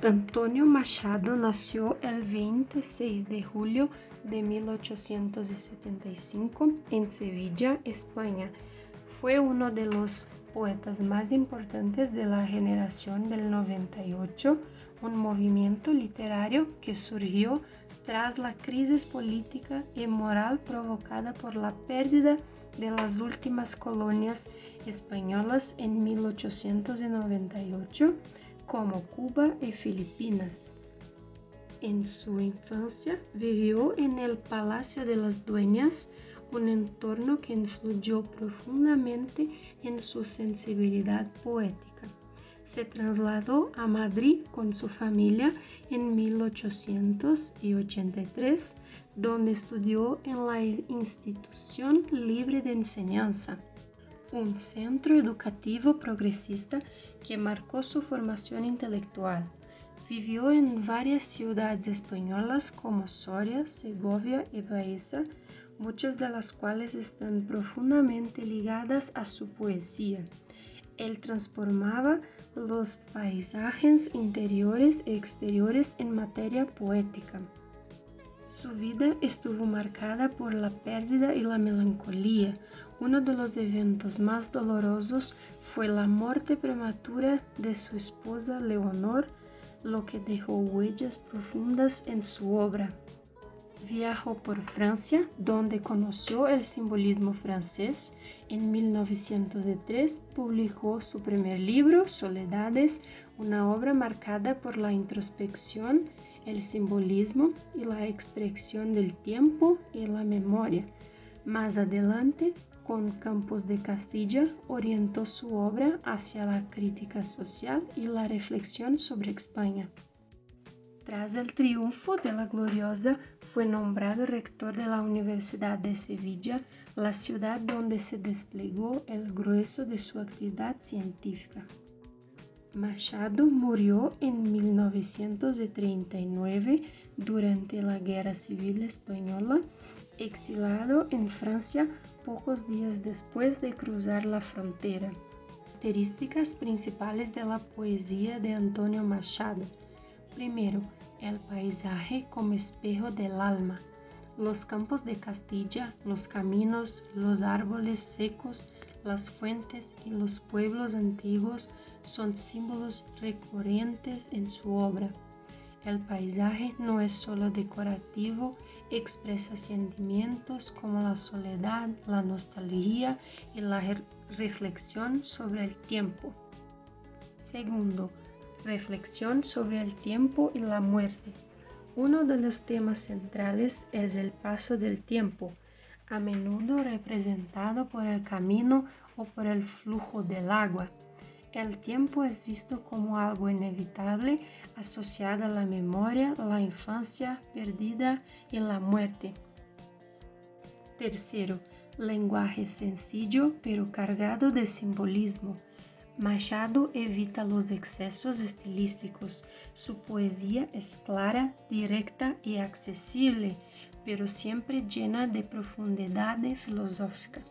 Antonio Machado nació el 26 de julio de 1875 en Sevilla, España. Fue uno de los poetas más importantes de la generación del 98, un movimiento literario que surgió tras la crisis política y moral provocada por la pérdida de las últimas colonias españolas en 1898, como Cuba y Filipinas. En su infancia vivió en el Palacio de las Dueñas, un entorno que influyó profundamente en su sensibilidad poética. Se trasladó a Madrid con su familia en 1883, donde estudió en la Institución Libre de Enseñanza, un centro educativo progresista que marcó su formación intelectual. Vivió en varias ciudades españolas como Soria, Segovia y Baeza, muchas de las cuales están profundamente ligadas a su poesía. Él transformaba los paisajes interiores y exteriores en materia poética. Su vida estuvo marcada por la pérdida y la melancolía. Uno de los eventos más dolorosos fue la muerte prematura de su esposa Leonor, lo que dejó huellas profundas en su obra. Viajó por Francia, donde conoció el simbolismo francés. En 1903 publicó su primer libro, Soledades, una obra marcada por la introspección, el simbolismo y la expresión del tiempo y la memoria. Más adelante, con Campos de Castilla, orientó su obra hacia la crítica social y la reflexión sobre España. Tras el triunfo de la Gloriosa, fue nombrado rector de la Universidad de Sevilla, la ciudad donde se desplegó el grueso de su actividad científica. Machado murió en 1939 durante la Guerra Civil Española, exilado en Francia pocos días después de cruzar la frontera. Características principales de la poesía de Antonio Machado. Primero, el paisaje como espejo del alma. Los campos de Castilla, los caminos, los árboles secos, las fuentes y los pueblos antiguos son símbolos recurrentes en su obra. El paisaje no es solo decorativo, expresa sentimientos como la soledad, la nostalgia y la reflexión sobre el tiempo. Segundo, reflexión sobre el tiempo y la muerte. Uno de los temas centrales es el paso del tiempo, a menudo representado por el camino o por el flujo del agua. El tiempo es visto como algo inevitable asociado a la memoria, la infancia perdida y la muerte. Tercero, lenguaje sencillo pero cargado de simbolismo. Machado evita los excesos estilísticos. Su poesía es clara, directa y accesible, pero siempre llena de profundidad filosófica.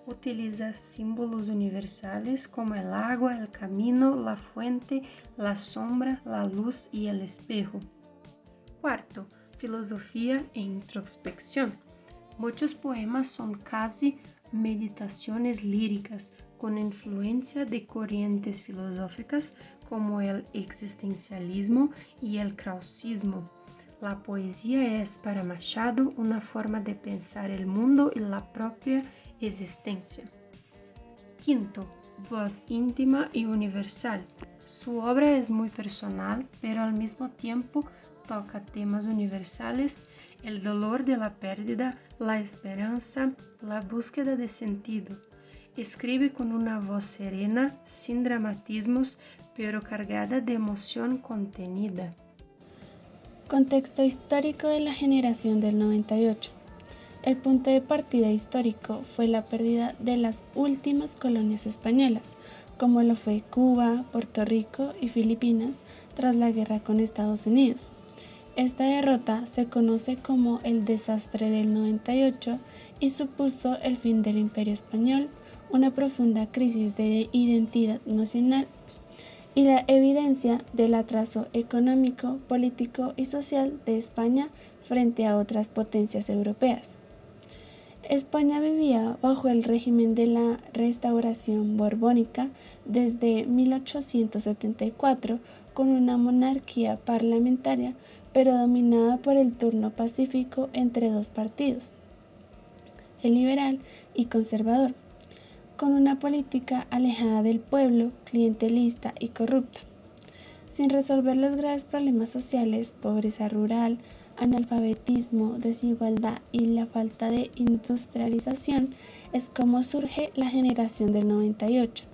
Utiliza símbolos universales como el agua, el camino, la fuente, la sombra, la luz y el espejo. Cuarto, filosofía e introspección. Muchos poemas son casi meditaciones líricas con influencia de corrientes filosóficas como el existencialismo y el krausismo. La poesía es para Machado una forma de pensar el mundo y la propia existencia. Quinto, voz íntima y universal. Su obra es muy personal, pero al mismo tiempo toca temas universales, el dolor de la pérdida, la esperanza, la búsqueda de sentido. Escribe con una voz serena, sin dramatismos, pero cargada de emoción contenida. Contexto histórico de la generación del 98. El punto de partida histórico fue la pérdida de las últimas colonias españolas, como lo fue Cuba, Puerto Rico y Filipinas tras la guerra con Estados Unidos. Esta derrota se conoce como el desastre del 98 y supuso el fin del Imperio Español, una profunda crisis de identidad nacional y la evidencia del atraso económico, político y social de España frente a otras potencias europeas. España vivía bajo el régimen de la Restauración borbónica desde 1874 con una monarquía parlamentaria, pero dominada por el turno pacífico entre dos partidos, el liberal y conservador, con una política alejada del pueblo, clientelista y corrupta. Sin resolver los graves problemas sociales, pobreza rural, analfabetismo, desigualdad y la falta de industrialización, es como surge la generación del 98,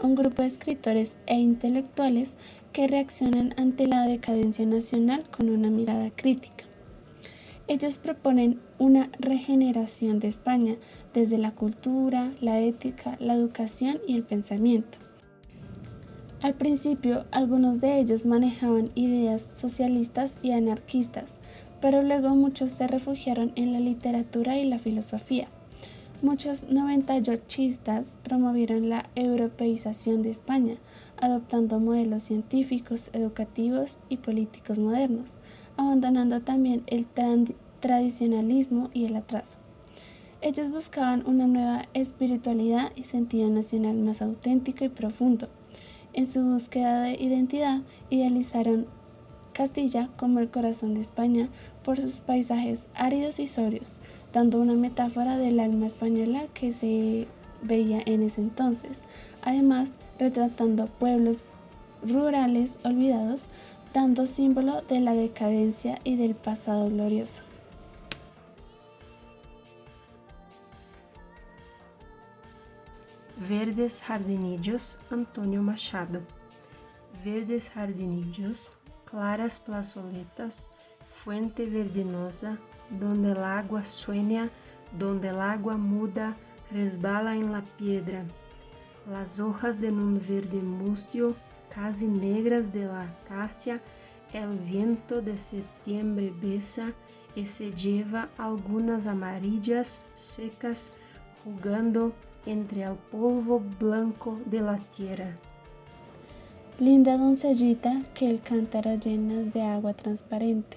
un grupo de escritores e intelectuales que reaccionan ante la decadencia nacional con una mirada crítica. Ellos proponen una regeneración de España desde la cultura, la ética, la educación y el pensamiento. Al principio, algunos de ellos manejaban ideas socialistas y anarquistas, pero luego muchos se refugiaron en la literatura y la filosofía. Muchos noventayochistas promovieron la europeización de España, adoptando modelos científicos, educativos y políticos modernos, abandonando también el tradicionalismo y el atraso. Ellos buscaban una nueva espiritualidad y sentido nacional más auténtico y profundo. En su búsqueda de identidad, idealizaron Castilla como el corazón de España por sus paisajes áridos y sobrios, dando una metáfora del alma española que se veía en ese entonces, además retratando pueblos rurales olvidados, dando símbolo de la decadencia y del pasado glorioso. Verdes jardinillos, Antonio Machado. Verdes jardinillos, claras plazoletas, fuente verdinosa, donde el agua sueña, donde el agua muda resbala en la piedra. Las hojas de un verde mustio, casi negras de la acacia, el viento de septiembre besa y se lleva algunas amarillas secas jugando entre el polvo blanco de la tierra. Linda doncellita que el cántaro llenas de agua transparente,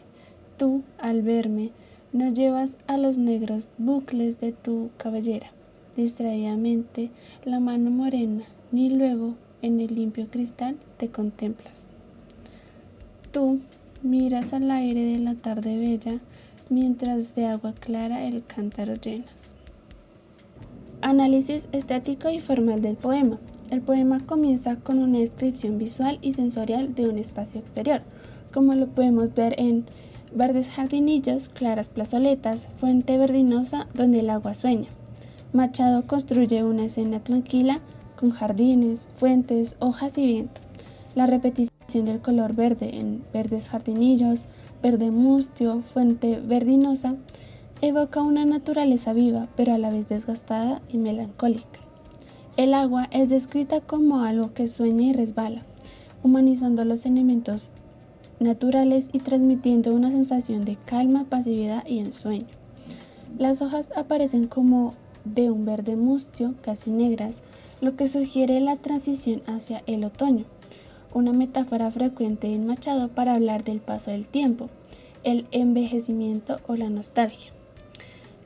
tú, al verme, no llevas a los negros bucles de tu cabellera, distraídamente la mano morena, ni luego en el limpio cristal te contemplas. Tú miras al aire de la tarde bella, mientras de agua clara el cántaro llenas. Análisis estético y formal del poema. El poema comienza con una descripción visual y sensorial de un espacio exterior, como lo podemos ver en verdes jardinillos, claras plazoletas, fuente verdinosa donde el agua sueña. Machado construye una escena tranquila con jardines, fuentes, hojas y viento. La repetición del color verde en verdes jardinillos, verde mustio, fuente verdinosa, evoca una naturaleza viva, pero a la vez desgastada y melancólica. El agua es descrita como algo que sueña y resbala, humanizando los elementos naturales y transmitiendo una sensación de calma, pasividad y ensueño. Las hojas aparecen como de un verde mustio, casi negras, lo que sugiere la transición hacia el otoño, una metáfora frecuente en Machado para hablar del paso del tiempo, el envejecimiento o la nostalgia.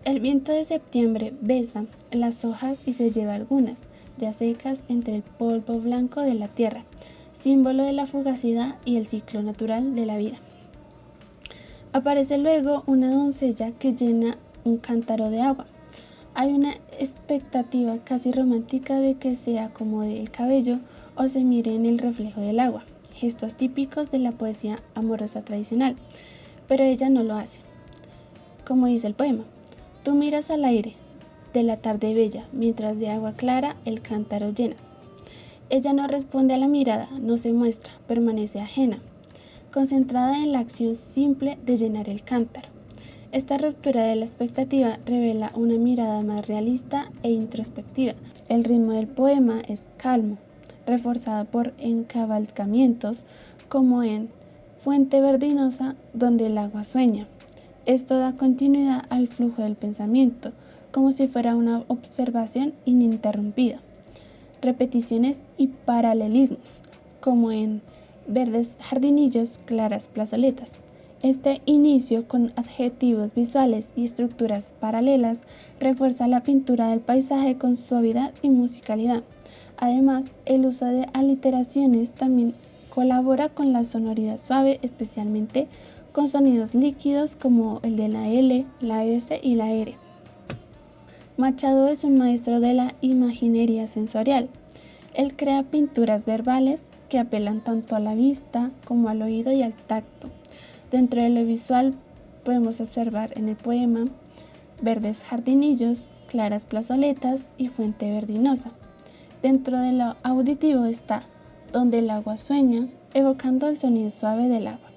El viento de septiembre besa las hojas y se lleva algunas, ya secas, entre el polvo blanco de la tierra, símbolo de la fugacidad y el ciclo natural de la vida. Aparece luego una doncella que llena un cántaro de agua. Hay una expectativa casi romántica de que se acomode el cabello o se mire en el reflejo del agua, gestos típicos de la poesía amorosa tradicional, pero ella no lo hace. Como dice el poema, tú miras al aire de la tarde bella, mientras de agua clara el cántaro llenas. Ella no responde a la mirada, no se muestra, permanece ajena, concentrada en la acción simple de llenar el cántaro. Esta ruptura de la expectativa revela una mirada más realista e introspectiva. El ritmo del poema es calmo, reforzado por encavalcamientos como en Fuente verdinosa donde el agua sueña. Esto da continuidad al flujo del pensamiento, como si fuera una observación ininterrumpida. Repeticiones y paralelismos. como en verdes jardinillos, claras plazoletas. Este inicio con adjetivos visuales y estructuras paralelas refuerza la pintura del paisaje con suavidad y musicalidad. Además, el uso de aliteraciones también colabora con la sonoridad suave, especialmente con sonidos líquidos como el de la L, la S y la R. Machado es un maestro de la imaginería sensorial. Él crea pinturas verbales que apelan tanto a la vista como al oído y al tacto. Dentro de lo visual podemos observar en el poema verdes jardinillos, claras plazoletas y fuente verdinosa. Dentro de lo auditivo está donde el agua sueña, evocando el sonido suave del agua.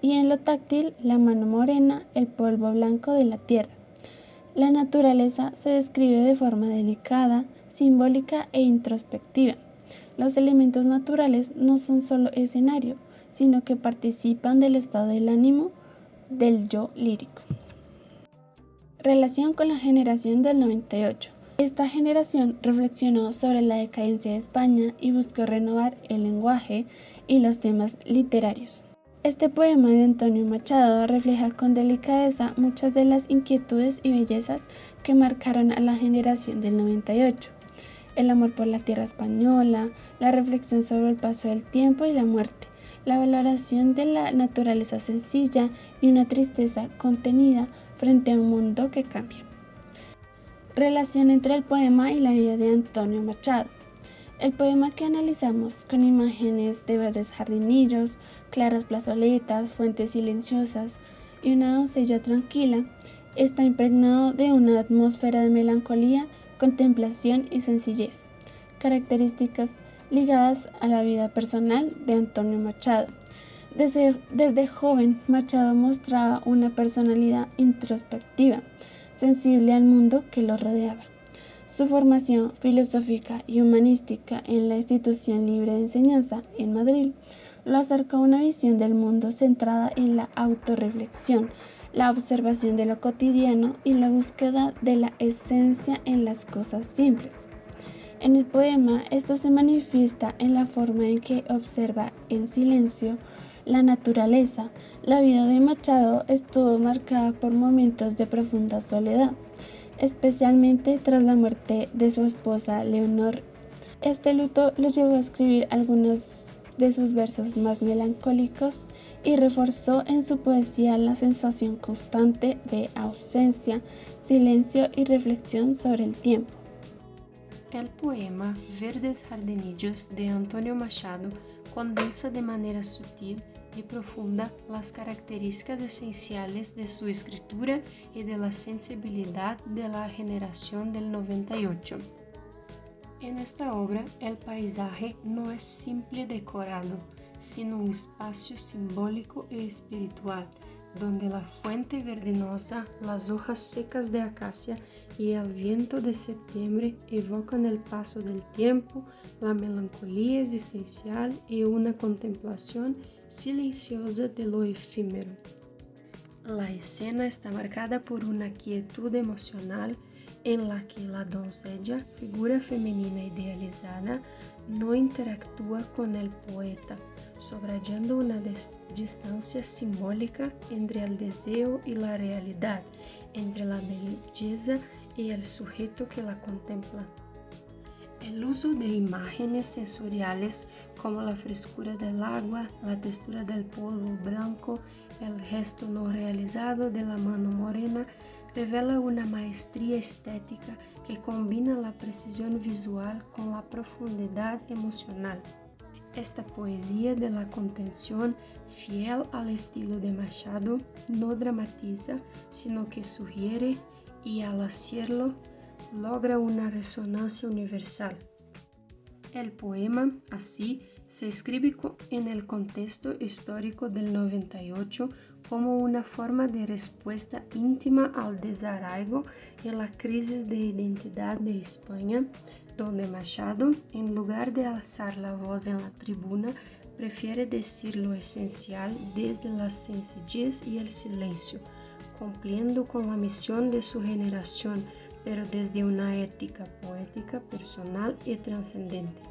Y en lo táctil, la mano morena, el polvo blanco de la tierra. La naturaleza se describe de forma delicada, simbólica e introspectiva. Los elementos naturales no son solo escenario, sino que participan del estado del ánimo del yo lírico. Relación con la generación del 98. Esta generación reflexionó sobre la decadencia de España y buscó renovar el lenguaje y los temas literarios. Este poema de Antonio Machado refleja con delicadeza muchas de las inquietudes y bellezas que marcaron a la generación del 98. El amor por la tierra española, la reflexión sobre el paso del tiempo y la muerte, la valoración de la naturaleza sencilla y una tristeza contenida frente a un mundo que cambia. Relación entre el poema y la vida de Antonio Machado. El poema que analizamos, con imágenes de verdes jardinillos, claras plazoletas, fuentes silenciosas y una doncella tranquila, está impregnado de una atmósfera de melancolía, contemplación y sencillez, características ligadas a la vida personal de Antonio Machado. Desde joven, Machado mostraba una personalidad introspectiva, sensible al mundo que lo rodeaba. Su formación filosófica y humanística en la Institución Libre de Enseñanza en Madrid lo acercó a una visión del mundo centrada en la autorreflexión, la observación de lo cotidiano y la búsqueda de la esencia en las cosas simples. En el poema, esto se manifiesta en la forma en que observa en silencio la naturaleza. La vida de Machado estuvo marcada por momentos de profunda soledad, especialmente tras la muerte de su esposa Leonor. Este luto lo llevó a escribir algunos de sus versos más melancólicos y reforzó en su poesía la sensación constante de ausencia, silencio y reflexión sobre el tiempo. El poema Verdes Jardinillos de Antonio Machado condensa de manera sutil y profunda las características esenciales de su escritura y de la sensibilidad de la generación del 98. En esta obra, el paisaje no es simple decorado, sino un espacio simbólico y espiritual, donde la fuente verdinosa, las hojas secas de acacia y el viento de septiembre evocan el paso del tiempo, la melancolía existencial y una contemplación silenciosa de lo efímero. La escena está marcada por una quietud emocional en la que la doncella, figura femenina idealizada, no interactúa con el poeta, subrayando una distancia simbólica entre el deseo y la realidad, entre la belleza y el sujeto que la contempla. El uso de imágenes sensoriales como la frescura del agua, la textura del polvo blanco, el gesto no realizado de la mano morena revela una maestría estética que combina la precisión visual con la profundidad emocional. Esta poesía de la contención, fiel al estilo de Machado, no dramatiza, sino que sugiere y al hacerlo logra una resonancia universal. El poema, así, se escribe en el contexto histórico del 98 como una forma de respuesta íntima al desarraigo y la crisis de identidad de España, donde Machado, en lugar de alzar la voz en la tribuna, prefiere decir lo esencial desde la sencillez y el silencio, cumpliendo con la misión de su generación, pero desde una ética poética personal y trascendente.